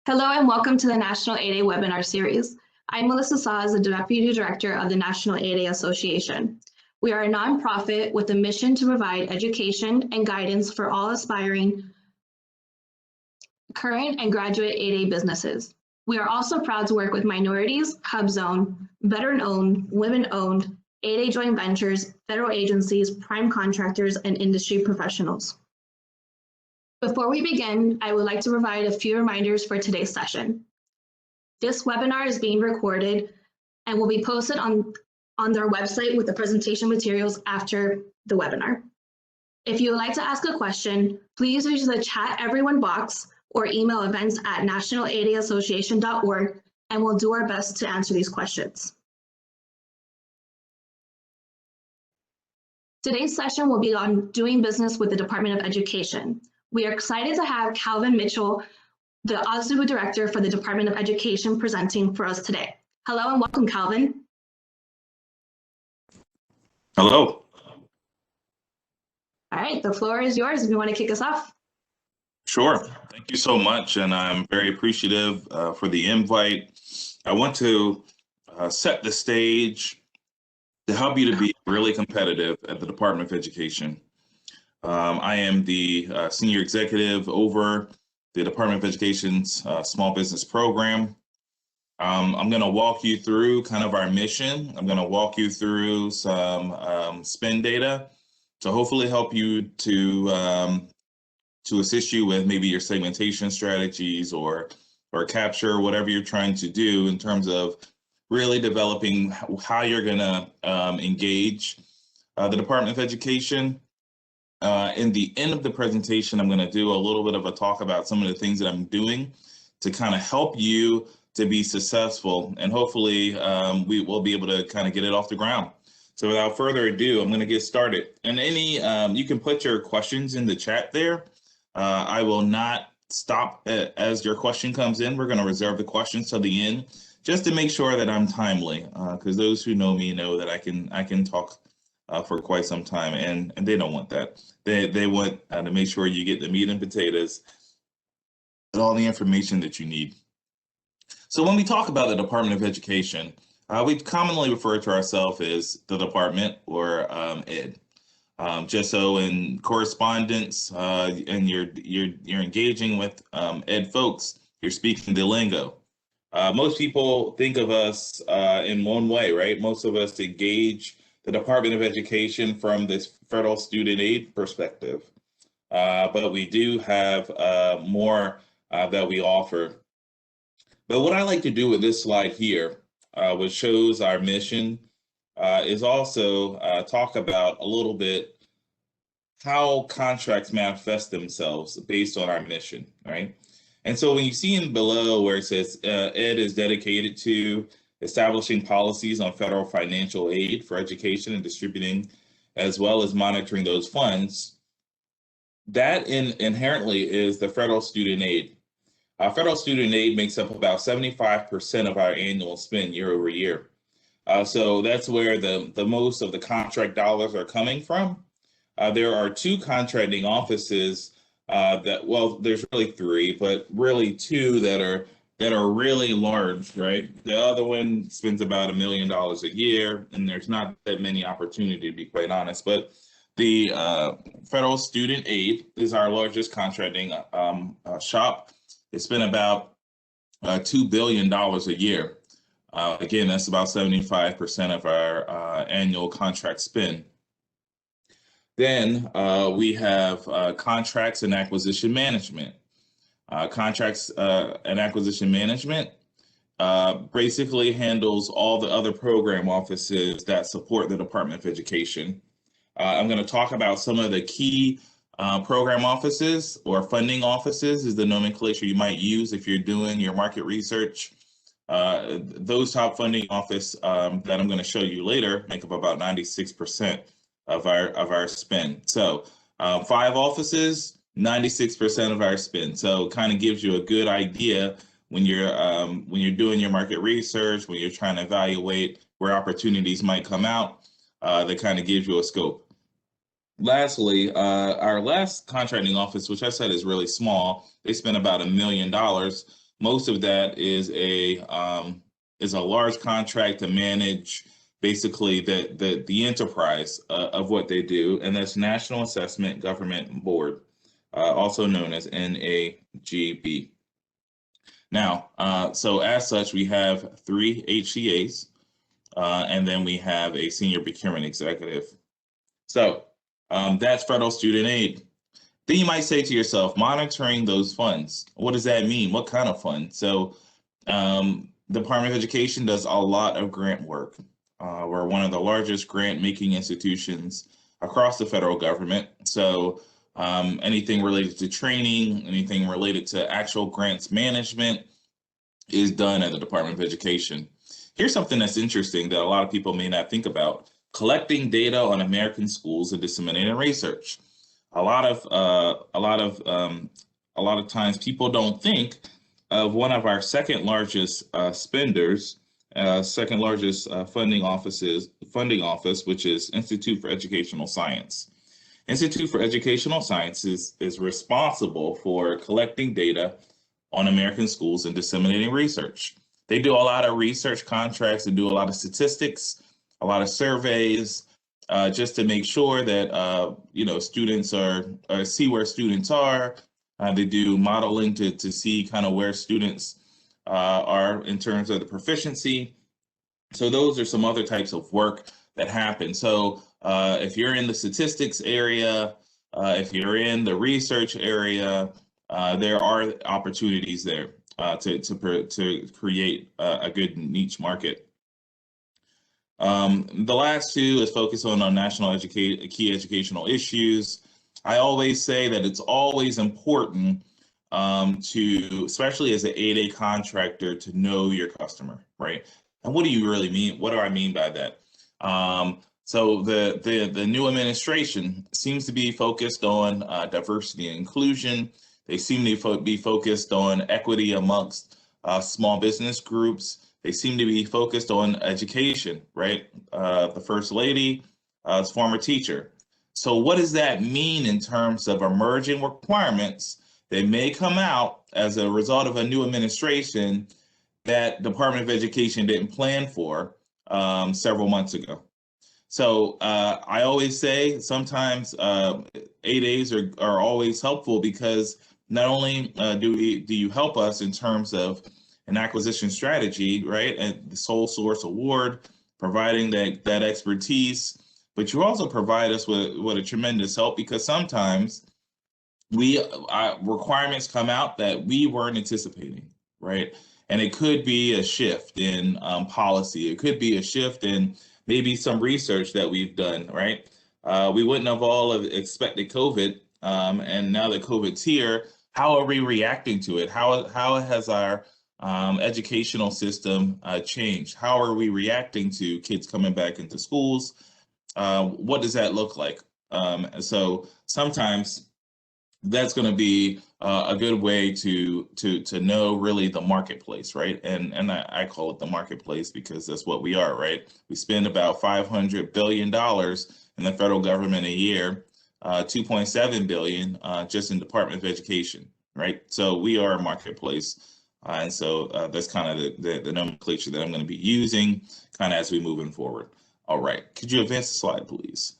Hello and welcome to the National 8A webinar series. I'm Melissa Saz, the Deputy Director of the National 8A Association. We are a nonprofit with a mission to provide education and guidance for all aspiring current and graduate 8A businesses. We are also proud to work with minorities, HUBZone, veteran-owned, women-owned, 8A joint ventures, federal agencies, prime contractors, and industry professionals. Before we begin, I would like to provide a few reminders for today's session. This webinar is being recorded and will be posted on their website with the presentation materials after the webinar. If you would like to ask a question, please use the chat everyone box or email events@national8aassociation.org and we'll do our best to answer these questions. Today's session will be on doing business with the Department of Education. We are excited to have Calvin Mitchell, the OSDBU Director for the Department of Education, presenting for us today. Hello and welcome, Calvin. Hello. All right, the floor is yours if you want to kick us off. Sure. Thank you so much. And I'm very appreciative for the invite. I want to set the stage to help you to be really competitive at the Department of Education. I am the senior executive over the Department of Education's small business program. I'm going to walk you through kind of our mission. I'm going to walk you through some spend data to hopefully help you to assist you with maybe your segmentation strategies or capture whatever you're trying to do in terms of really developing how you're going to engage the Department of Education. In the end of the presentation, I'm going to do a little bit of a talk about some of the things that I'm doing to kind of help you to be successful, and hopefully we will be able to kind of get it off the ground. So without further ado, I'm going to get started. And you can put your questions in the chat there. I will not stop as your question comes in. We're going to reserve the questions till the end, just to make sure that I'm timely, because those who know me know that I can talk for quite some time, and they don't want that. They want to make sure you get the meat and potatoes and all the information that you need. So when we talk about the Department of Education, we commonly refer to ourselves as the department or Ed. Just so in correspondence and you're engaging with Ed folks, you're speaking the lingo. Most people think of us in one way, right? Most of us engage the Department of Education from this federal student aid perspective. But we do have more that we offer. But what I like to do with this slide here, which shows our mission, is also talk about a little bit how contracts manifest themselves based on our mission, right? And so when you see in below where it says Ed is dedicated to establishing policies on federal financial aid for education and distributing, as well as monitoring those funds, that inherently is the federal student aid. Federal student aid makes up about 75% of our annual spend year over year. So that's where the most of the contract dollars are coming from. There are two contracting offices there's really three, but really two that are really large, right? The other one spends about $1 million a year, and there's not that many opportunity, to be quite honest. But the federal student aid is our largest contracting shop. It's been about $2 billion a year. Again, that's about 75% of our annual contract spend. Then we have contracts and acquisition management. Contracts and acquisition management basically handles all the other program offices that support the Department of Education. I'm going to talk about some of the key program offices, or funding offices is the nomenclature you might use if you're doing your market research. Those top funding office that I'm going to show you later make up about 96% of our spend. So 5 offices, 96% of our spend. So it kind of gives you a good idea when you're doing your market research, when you're trying to evaluate where opportunities might come out, that kind of gives you a scope. Lastly, our last contracting office, which I said is really small, they spent about $1 million. most of that is a large contract to manage basically the enterprise of what they do, and that's National Assessment Government Board, also known as NAGB. Now, so as such, we have 3 HCAs, and then we have a senior procurement executive. So that's federal student aid. Then you might say to yourself, monitoring those funds, what does that mean? What kind of fund? So Department of Education does a lot of grant work. We're one of the largest grant-making institutions across the federal government. So anything related to training, anything related to actual grants management is done at the Department of Education. Here's something that's interesting that a lot of people may not think about: collecting data on American schools and disseminating research. A lot of times people don't think of one of our second largest spenders, second largest funding office, which is Institute for Educational Science. Institute for Educational Science is responsible for collecting data on American schools and disseminating research. They do a lot of research contracts and do a lot of statistics, a lot of surveys, just to make sure that students see where students are. They do modeling to see kind of where students are in terms of the proficiency. So those are some other types of work that happen. So if you're in the statistics area, if you're in the research area, there are opportunities there to create a good niche market. The last two is focus on national key educational issues. I always say that it's always important especially as an 8A contractor, to know your customer, right? And what do you really mean? What do I mean by that? So the new administration seems to be focused on diversity and inclusion. They seem to be focused on equity amongst small business groups. They seem to be focused on education, right? The First Lady is a former teacher. So what does that mean in terms of emerging requirements that may come out as a result of a new administration that Department of Education didn't plan for several months ago? So I always say sometimes 8As are always helpful, because not only do you help us in terms of an acquisition strategy, right, and the sole source award, providing that expertise, but you also provide us with a tremendous help, because sometimes requirements come out that we weren't anticipating, right? And it could be a shift in policy. It could be a shift in maybe some research that we've done, right? We wouldn't have all expected COVID, and now that COVID's here, how are we reacting to it? How has our educational system changed? How are we reacting to kids coming back into schools? What does that look like? So sometimes that's going to be a good way to know really the marketplace, right? And I call it the marketplace because that's what we are, right? We spend about $500 billion in the federal government a year, 2.7 billion just in Department of Education, right? So we are a marketplace. And so that's kind of the nomenclature that I'm going to be using kind of as we move forward. All right, could you advance the slide, please?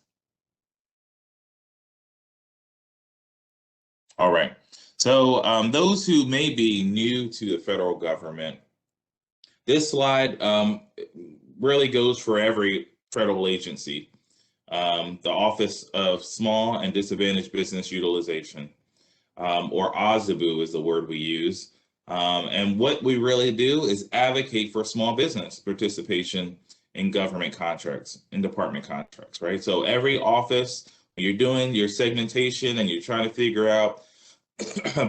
All right, so those who may be new to the federal government, this slide really goes for every federal agency. The Office of Small and Disadvantaged Business Utilization, or OSDBU is the word we use. And what we really do is advocate for small business participation in government contracts, in department contracts, right? So every office, when you're doing your segmentation and you're trying to figure out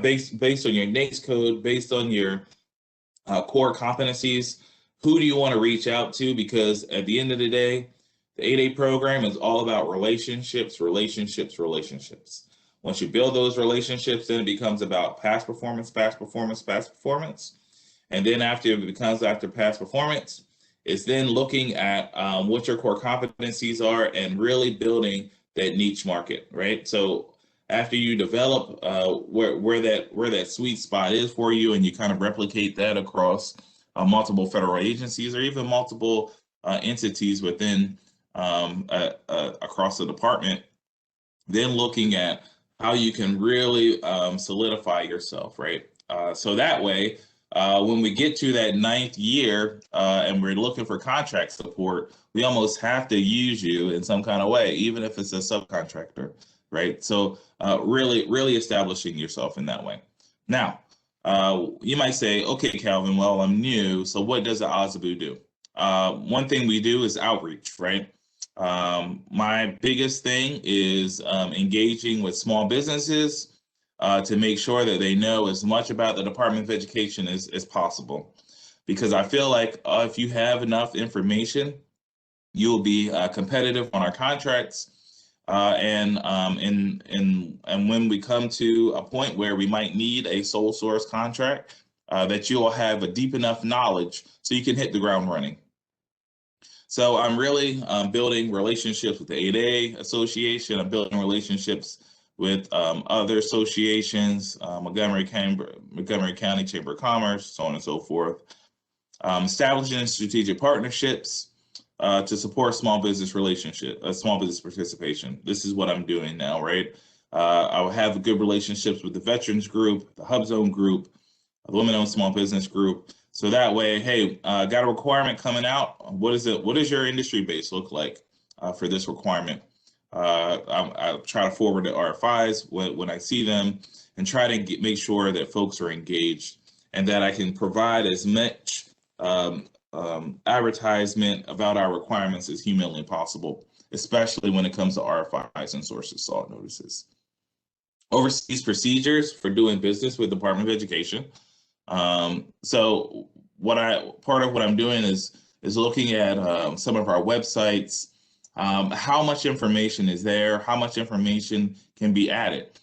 based on your NAICS code, based on your core competencies, who do you want to reach out to? Because at the end of the day, the 8A program is all about relationships, relationships, relationships. Once you build those relationships, then it becomes about past performance, past performance, past performance. And then after past performance, it's then looking at what your core competencies are and really building that niche market, right? So after you develop where that sweet spot is for you, and you kind of replicate that across multiple federal agencies or even multiple entities within across the department, then looking at how you can really solidify yourself, right? So that way, when we get to that ninth year and we're looking for contract support, we almost have to use you in some kind of way, even if it's a subcontractor, right? So really establishing yourself in that way. Now, you might say, okay, Calvin, well, I'm new, so what does the OSDBU do? One thing we do is outreach, right? My biggest thing is engaging with small businesses to make sure that they know as much about the Department of Education as possible. Because I feel like if you have enough information, you'll be competitive on our contracts. And when we come to a point where we might need a sole source contract, that you'll have a deep enough knowledge so you can hit the ground running. So I'm really building relationships with the 8A Association. I'm building relationships with other associations, Montgomery County Chamber of Commerce, so on and so forth. Establishing strategic partnerships to support small business small business participation. This is what I'm doing now, right? I will have good relationships with the Veterans Group, the HUBZone Group, the Women-Owned Small Business Group. So that way, hey, got a requirement coming out. What is it? What does your industry base look like for this requirement? I'll try to forward the RFIs when I see them, and try to make sure that folks are engaged, and that I can provide as much advertisement about our requirements as humanly possible, especially when it comes to RFIs and source of salt notices. Overseas procedures for doing business with the Department of Education. So part of what I'm doing is looking at some of our websites, how much information is there, how much information can be added,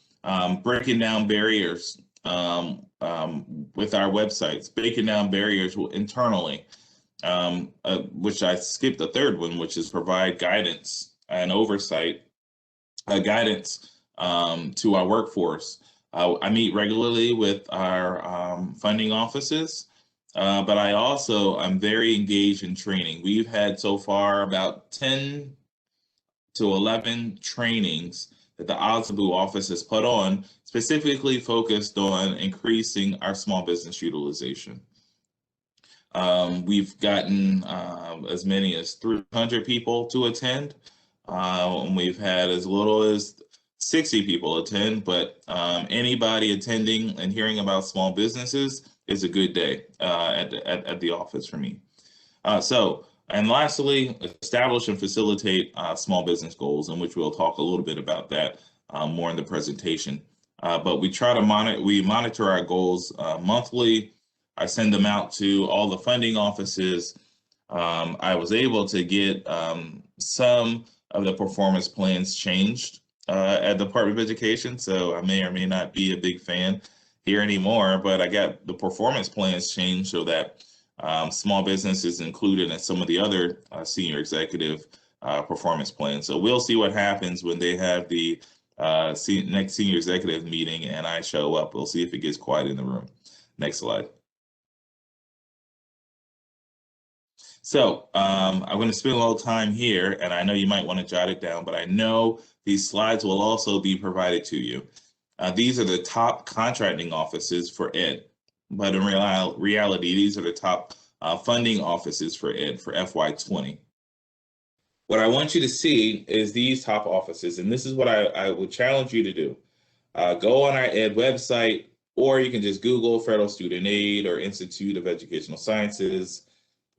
breaking down barriers with our websites, breaking down barriers internally, which I skipped the third one, which is provide guidance and oversight, guidance to our workforce. I meet regularly with our funding offices, but I'm very engaged in training. We've had so far about 10 to 11 trainings that the OSDBU office has put on, specifically focused on increasing our small business utilization. We've gotten as many as 300 people to attend, and we've had as little as 60 people attend, but anybody attending and hearing about small businesses is a good day at the office for me. And lastly, establish and facilitate small business goals, in which we'll talk a little bit about that more in the presentation. But we try to monitor our goals monthly. I send them out to all the funding offices. I was able to get some of the performance plans changed at the Department of Education, so I may or may not be a big fan here anymore, but I got the performance plans changed so that small business is included in some of the other senior executive performance plans. So we'll see what happens when they have the next senior executive meeting and I show up. We'll see if it gets quiet in the room. Next slide. So I'm going to spend a little time here, and I know you might want to jot it down, but I know these slides will also be provided to you. These are the top contracting offices for ed, but in reality, these are the top funding offices for ed for FY20. What I want you to see is these top offices, and this is what I would challenge you to do. Go on our ed website, or you can just Google Federal Student Aid or Institute of Educational Sciences,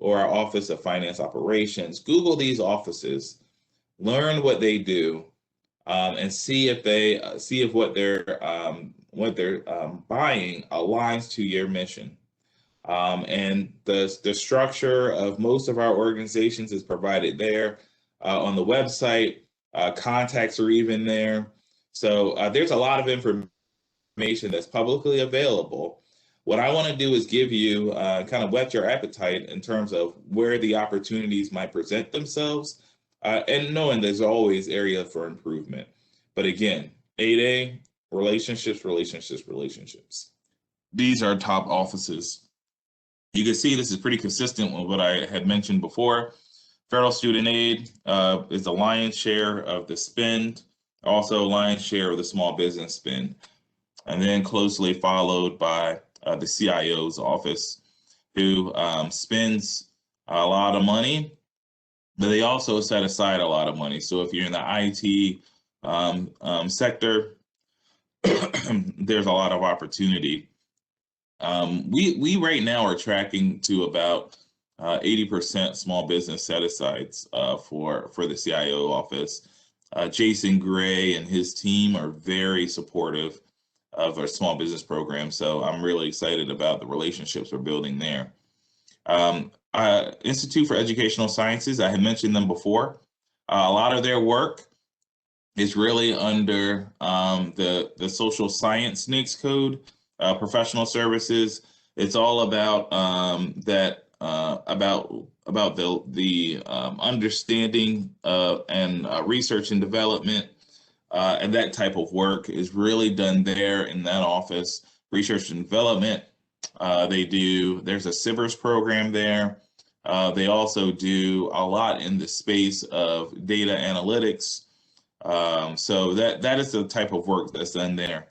or our Office of Finance Operations. Google these offices, learn what they do, and see if what they're buying aligns to your mission. And the structure of most of our organizations is provided there on the website. Contacts are even there. So there's a lot of information that's publicly available. What I want to do is give you kind of whet your appetite in terms of where the opportunities might present themselves, and knowing there's always area for improvement. But again, 8A, relationships, relationships, relationships. These are top offices. You can see this is pretty consistent with what I had mentioned before. Federal student aid is the lion's share of the spend, also lion's share of the small business spend, and then closely followed by the CIO's office, who spends a lot of money, but they also set aside a lot of money. So if you're in the IT sector, there's a lot of opportunity. We right now are tracking to about 80% small business set-asides for the CIO office. Jason Gray and his team are very supportive of our small business program, so I'm really excited about the relationships we're building there. Institute for Educational Sciences, I had mentioned them before. A lot of their work is really under the social science NAICS code, professional services. It's all about about the understanding and research and development, and that type of work is really done there in that office. Research and development. There's a CIVRS program there. They also do a lot in the space of data analytics. So that is the type of work that's done there.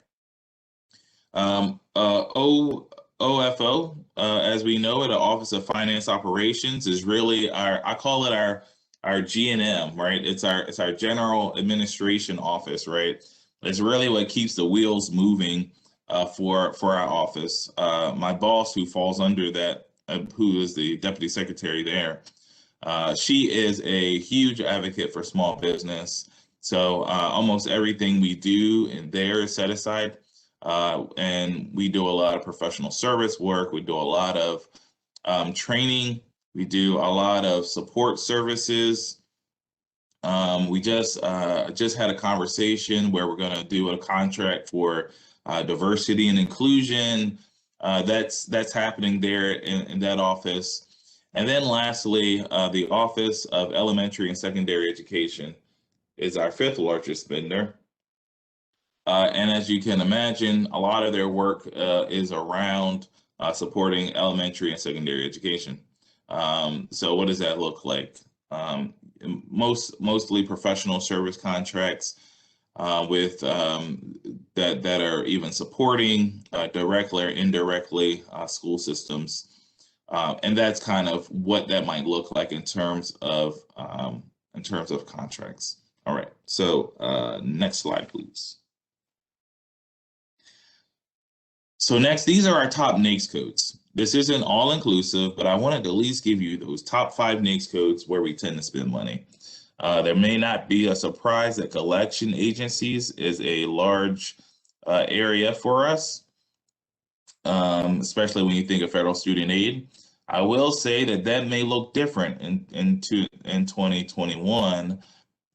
OFO, as we know it, the Office of Finance Operations, is really I call it our GNM, right? It's our General Administration Office, right? It's really what keeps the wheels moving for our office. My boss, who falls under that, who is the Deputy Secretary there, she is a huge advocate for small business. So almost everything we do in there is set aside. And we do a lot of professional service work. We do a lot of training. We do a lot of support services. We just had a conversation where we're going to do a contract for diversity and inclusion. That's happening there in that office. And then lastly, the Office of Elementary and Secondary Education is our fifth largest spender. And as you can imagine, a lot of their work is around supporting elementary and secondary education. So what does that look like? Mostly professional service contracts with that are even supporting directly or indirectly school systems. And that's kind of what that might look like in terms of contracts. All right, so next slide, please. So next, these are our top NAICS codes. This isn't all inclusive, but I wanted to at least give you those top 5 NAICS codes where we tend to spend money. There may not be a surprise that collection agencies is a large area for us, especially when you think of federal student aid. I will say that may look different in 2021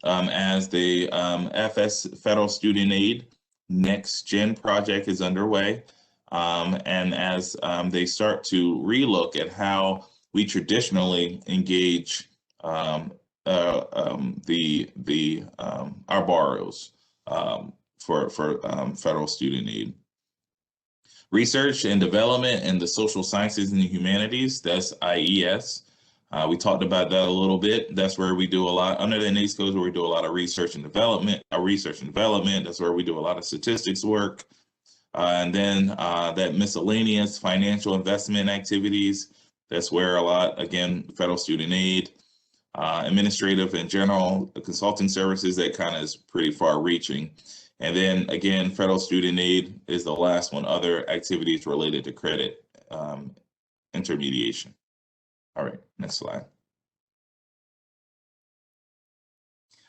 as the FS Federal Student Aid Next Gen project is underway. And as they start to relook at how we traditionally engage our borrowers for federal student aid. Research and development in the social sciences and the humanities, that's IES. We talked about that a little bit. That's where we do a lot, under the NAICS codes, where we do a lot of research and development. That's where we do a lot of statistics work. And then that miscellaneous financial investment activities, that's where a lot, again, federal student aid, administrative and general consulting services, that kind of is pretty far reaching. And then again, federal student aid is the last one, other activities related to credit intermediation. All right, next slide.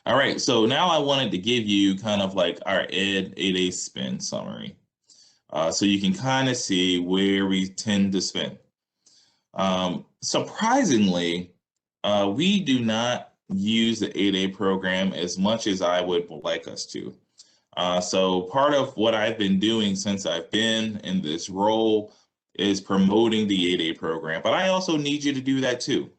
All right, so now I wanted to give you kind of like our Ed 8A spend summary. So you can kind of see where we tend to spend. Surprisingly, we do not use the 8A program as much as I would like us to. So part of what I've been doing since I've been in this role is promoting the 8A program, but I also need you to do that too.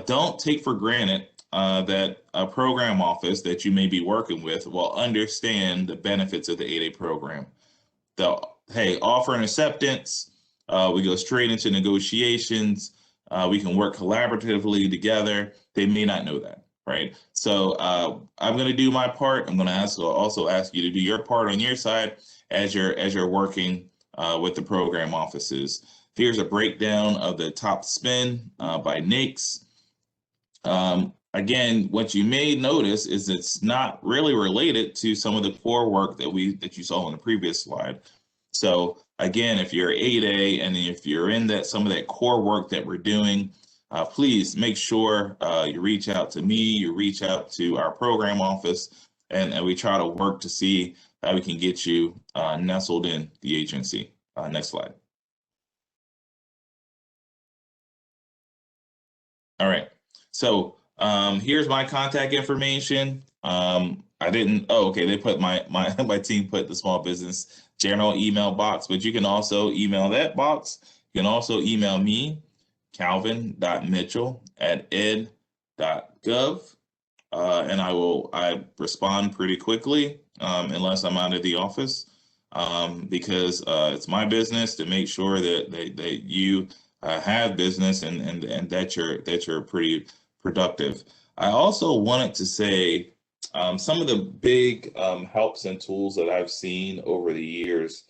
Don't take for granted that a program office that you may be working with will understand the benefits of the 8A program. They'll, hey, offer and acceptance, we go straight into negotiations, we can work collaboratively together. They may not know that, right? So I'm going to do my part. I'm going to also ask you to do your part on your side as you're working with the program offices. Here's a breakdown of the top spend by NAICS. Again, what you may notice is it's not really related to some of the core work that you saw on the previous slide. So again, if you're 8A and if you're in some of that core work that we're doing, please make sure you reach out to me, you reach out to our program office, and we try to work to see how we can get you nestled in the agency. Next slide. All right, so here's my contact information. Okay, they put my team put the small business general email box, but you can also email that box. You can also email me, calvin.mitchell@ed.gov, and I respond pretty quickly unless I'm out of the office, because it's my business to make sure that you have business and that you're pretty productive. I also wanted to say some of the big helps and tools that I've seen over the years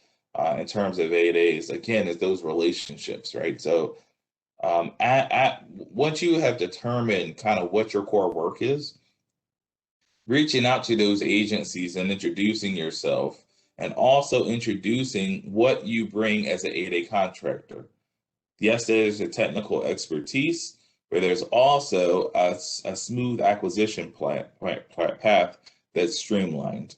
in terms of 8As, again, is those relationships, right? So once you have determined kind of what your core work is, reaching out to those agencies and introducing yourself, and also introducing what you bring as an 8A contractor. Yes, there's a technical expertise, but there's also a smooth acquisition path that's streamlined.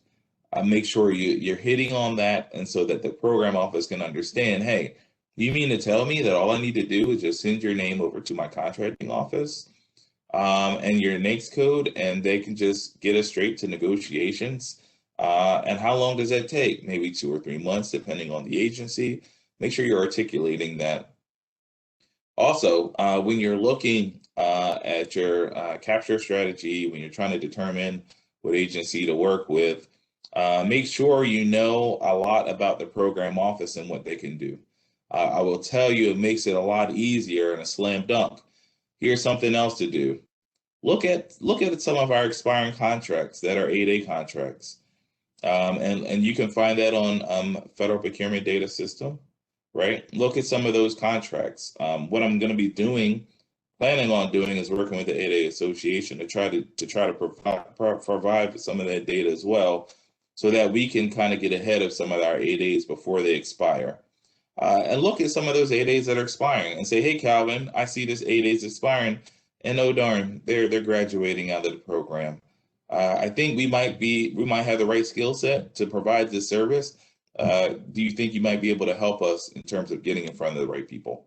Make sure you're hitting on that, and so that the program office can understand, hey, you mean to tell me that all I need to do is just send your name over to my contracting office and your NAICS code, and they can just get us straight to negotiations? And how long does that take? Maybe 2 or 3 months, depending on the agency. Make sure you're articulating that. Also, when you're looking at your capture strategy, when you're trying to determine what agency to work with, make sure you know a lot about the program office and what they can do. I will tell you, it makes it a lot easier and a slam dunk. Here's something else to do. Look at some of our expiring contracts that are 8A contracts. And you can find that on Federal Procurement Data System. Right? Look at some of those contracts. What I'm going to be planning on doing is working with the 8A Association to try to provide some of that data as well, so that we can kind of get ahead of some of our 8As before they expire. And look at some of those 8As that are expiring and say, hey, Calvin, I see this 8A is expiring, and oh darn, they're graduating out of the program. I think we might have the right skill set to provide this service. Do you think you might be able to help us in terms of getting in front of the right people?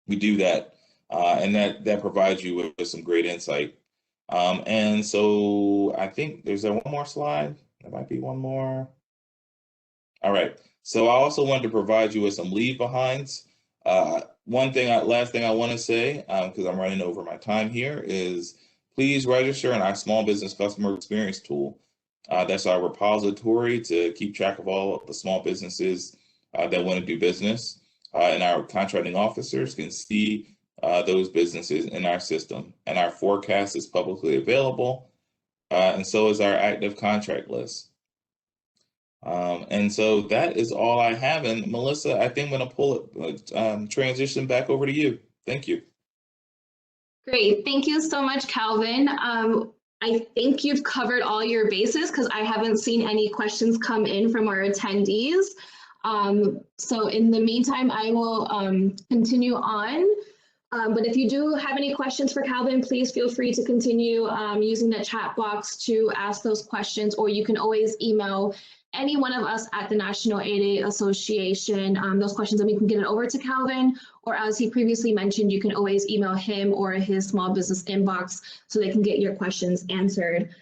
We do that, and that provides you with some great insight. And so I think there's one more slide. There might be one more. All right. So I also wanted to provide you with some leave behinds. Last thing I want to say, because I'm running over my time here, is please register in our small business customer experience tool. That's our repository to keep track of all of the small businesses that want to do business. And our contracting officers can see those businesses in our system. And our forecast is publicly available, and so is our active contract list. And so that is all I have. And Melissa, I think I'm going to transition back over to you. Thank you. Great. Thank you so much, Calvin. I think you've covered all your bases because I haven't seen any questions come in from our attendees. So in the meantime, I will continue on. But if you do have any questions for Calvin, please feel free to continue using the chat box to ask those questions, or you can always email any one of us at the National 8A Association those questions, and we can get it over to Calvin. Or as he previously mentioned, you can always email him or his small business inbox so they can get your questions answered.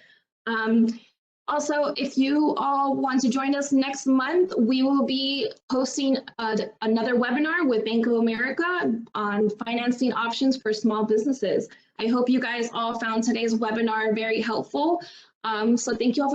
Also, if you all want to join us next month, we will be hosting another webinar with Bank of America on financing options for small businesses. I hope you guys all found today's webinar very helpful. So thank you all.